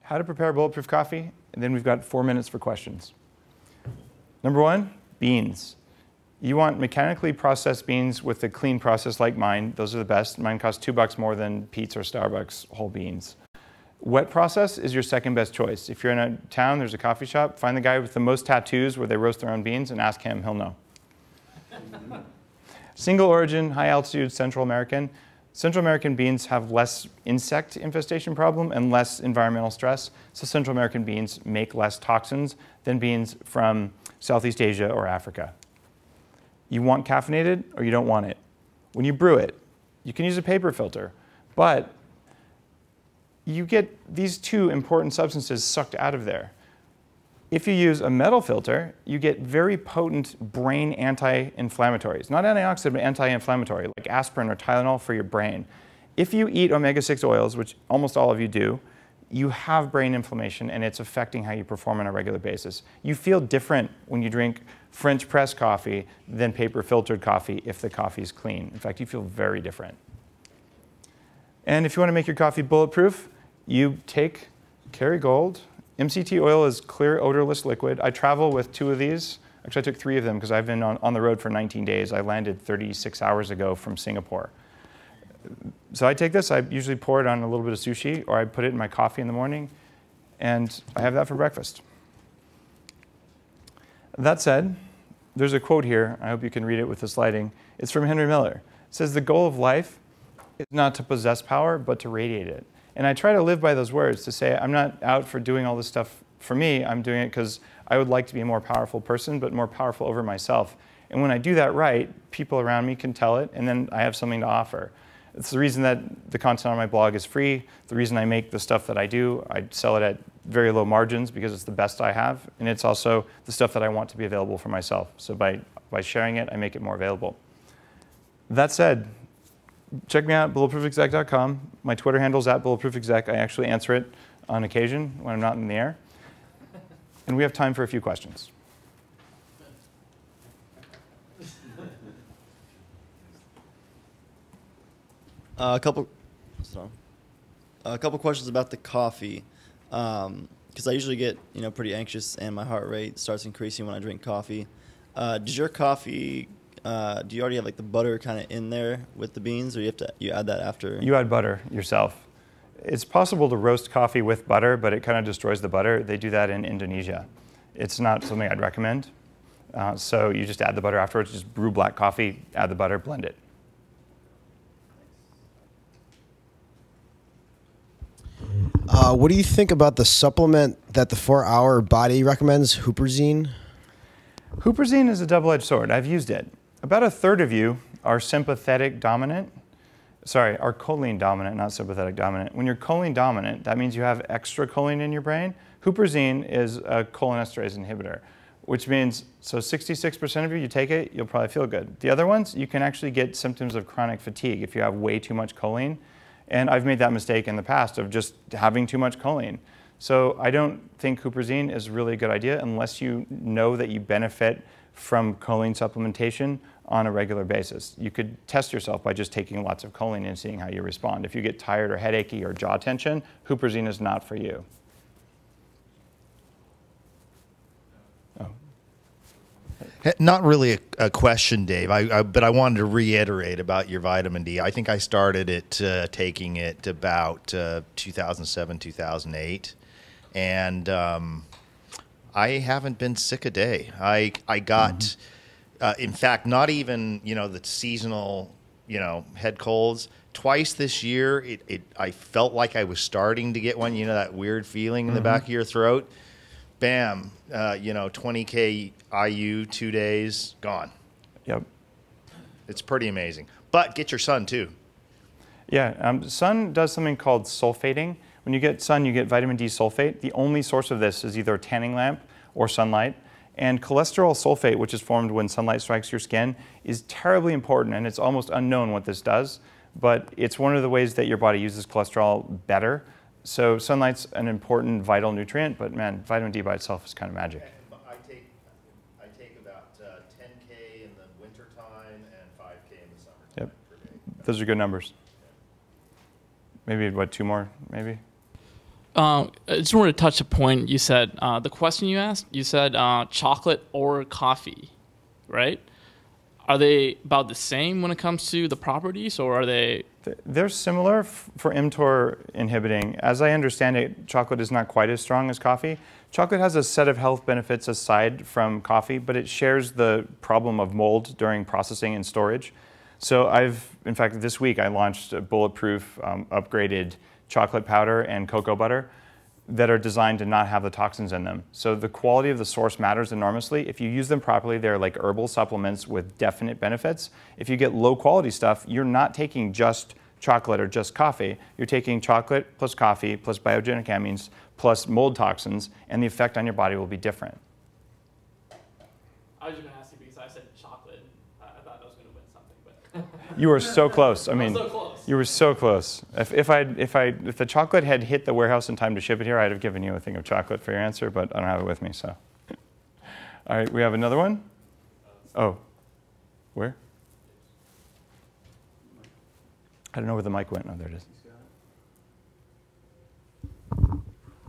how to prepare bulletproof coffee, and then we've got 4 minutes for questions. Number one, beans. You want mechanically processed beans with a clean process like mine. Those are the best. Mine costs $2 more than Pete's or Starbucks whole beans. Wet process is your second best choice. If you're in a town, there's a coffee shop, find the guy with the most tattoos where they roast their own beans and ask him, he'll know. Single origin, high altitude, Central American. Central American beans have less insect infestation problem and less environmental stress. So Central American beans make less toxins than beans from Southeast Asia or Africa. You want caffeinated or you don't want it. When you brew it, you can use a paper filter, but you get these two important substances sucked out of there. If you use a metal filter, you get very potent brain anti-inflammatories. Not antioxidant, but anti-inflammatory, like aspirin or Tylenol for your brain. If you eat omega-6 oils, which almost all of you do, you have brain inflammation and it's affecting how you perform on a regular basis. You feel different when you drink French press coffee than paper filtered coffee if the coffee is clean. In fact, you feel very different. And if you want to make your coffee bulletproof, you take Kerrygold. MCT oil is clear, odorless liquid. I travel with 2 of these. Actually, I took 3 of them because I've been on the road for 19 days. I landed 36 hours ago from Singapore. So I take this, I usually pour it on a little bit of sushi, or I put it in my coffee in the morning, and I have that for breakfast. That said, there's a quote here. I hope you can read it with the sliding. It's from Henry Miller. It says, "The goal of life is not to possess power, but to radiate it." And I try to live by those words to say, I'm not out for doing all this stuff for me. I'm doing it because I would like to be a more powerful person, but more powerful over myself. And when I do that right, people around me can tell it, and then I have something to offer. It's the reason that the content on my blog is free. The reason I make the stuff that I do. I sell it at very low margins because it's the best I have. And it's also the stuff that I want to be available for myself. So by sharing it, I make it more available. That said, check me out at bulletproofexec.com. My Twitter handle is @bulletproofexec. I actually answer it on occasion when I'm not in the air. And we have time for a few questions. A couple questions about the coffee, because I usually get pretty anxious and my heart rate starts increasing when I drink coffee. Does your coffee do you already have like the butter kind of in there with the beans, or you add that after? You add butter yourself. It's possible to roast coffee with butter, but it kind of destroys the butter. They do that in Indonesia. It's not something I'd recommend. So you just add the butter afterwards. Just brew black coffee, add the butter, blend it. What do you think about the supplement that the 4-Hour Body recommends, Huperzine? Huperzine is a double-edged sword. I've used it. About a third of you are sympathetic dominant. Sorry, are choline dominant, not sympathetic dominant. When you're choline dominant, that means you have extra choline in your brain. Huperzine is a cholinesterase inhibitor, which means, so 66% of you take it, you'll probably feel good. The other ones, you can actually get symptoms of chronic fatigue if you have way too much choline. And I've made that mistake in the past of just having too much choline. So I don't think Huperzine is really a good idea unless you know that you benefit from choline supplementation on a regular basis. You could test yourself by just taking lots of choline and seeing how you respond. If you get tired or headachy or jaw tension, Huperzine is not for you. Not really a question, Dave, but I wanted to reiterate about your vitamin D. I think I started taking it about 2007, 2008, and I haven't been sick a day. I got, in fact, not even the seasonal head colds. Twice this year, I felt like I was starting to get one. That weird feeling in the back of your throat. Bam, 20K IU, 2 days, gone. Yep. It's pretty amazing. But get your sun too. Yeah, sun does something called sulfating. When you get sun, you get vitamin D sulfate. The only source of this is either a tanning lamp or sunlight. And cholesterol sulfate, which is formed when sunlight strikes your skin, is terribly important, and it's almost unknown what this does. But it's one of the ways that your body uses cholesterol better. So sunlight's an important vital nutrient, but man, vitamin D by itself is kind of magic. I take about 10K in the wintertime and 5K in the summertime. Yep. Those are good numbers. Maybe, what, 2 more, maybe? I just wanted to touch a point you said. The question you asked, you said chocolate or coffee, right? Are they about the same when it comes to the properties, or are they? They're similar for mTOR inhibiting. As I understand it, chocolate is not quite as strong as coffee. Chocolate has a set of health benefits aside from coffee, but it shares the problem of mold during processing and storage. So in fact, this week I launched a bulletproof upgraded chocolate powder and cocoa butter that are designed to not have the toxins in them. So the quality of the source matters enormously. If you use them properly, they're like herbal supplements with definite benefits. If you get low quality stuff, you're not taking just chocolate or just coffee. You're taking chocolate plus coffee plus biogenic amines plus mold toxins, and the effect on your body will be different. I was just going to ask you because I said chocolate. I thought I was going to win something, but You were so close. I mean, so close. You were so close. If the chocolate had hit the warehouse in time to ship it here, I'd have given you a thing of chocolate for your answer, but I don't have it with me, so. All right, we have another one. Oh, where? I don't know where the mic went. Oh, there it is.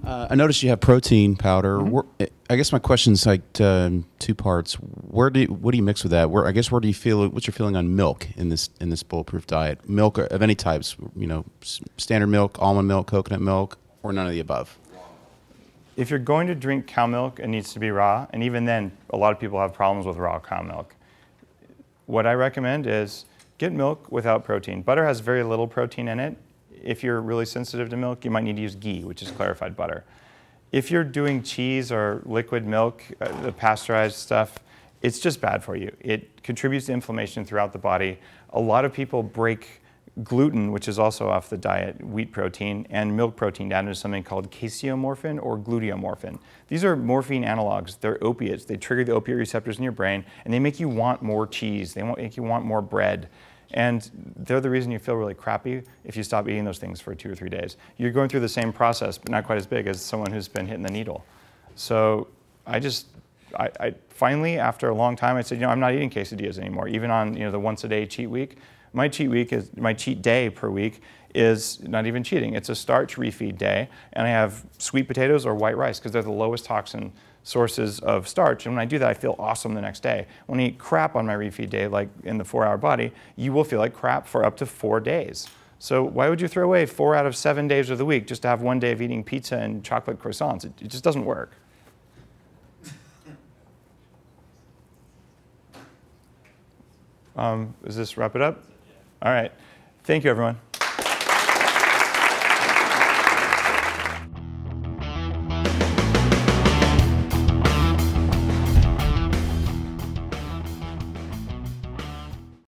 I noticed you have protein powder. I guess my question's like two parts. What do you mix with that? Where do you feel? What's your feeling on milk in this bulletproof diet? Milk of any types, standard milk, almond milk, coconut milk, or none of the above. If you're going to drink cow milk, it needs to be raw, and even then, a lot of people have problems with raw cow milk. What I recommend is get milk without protein. Butter has very little protein in it. If you're really sensitive to milk, you might need to use ghee, which is clarified butter. If you're doing cheese or liquid milk, the pasteurized stuff, it's just bad for you. It contributes to inflammation throughout the body. A lot of people break gluten, which is also off the diet, wheat protein, and milk protein down into something called caseomorphin or gluteomorphin. These are morphine analogs. They're opiates. They trigger the opiate receptors in your brain, and they make you want more cheese. They make you want more bread. And they're the reason you feel really crappy if you stop eating those things for 2 or 3 days. You're going through the same process, but not quite as big as someone who's been hitting the needle. So I finally, after a long time, I said, I'm not eating quesadillas anymore, even on the once-a-day cheat week. My cheat day per week is not even cheating. It's a starch refeed day, and I have sweet potatoes or white rice because they're the lowest toxin sources of starch. And when I do that, I feel awesome the next day. When I eat crap on my refeed day, like in the 4-hour body, you will feel like crap for up to 4 days. So why would you throw away 4 out of 7 days of the week just to have 1 day of eating pizza and chocolate croissants? It just doesn't work. Does this wrap it up? All right. Thank you, everyone.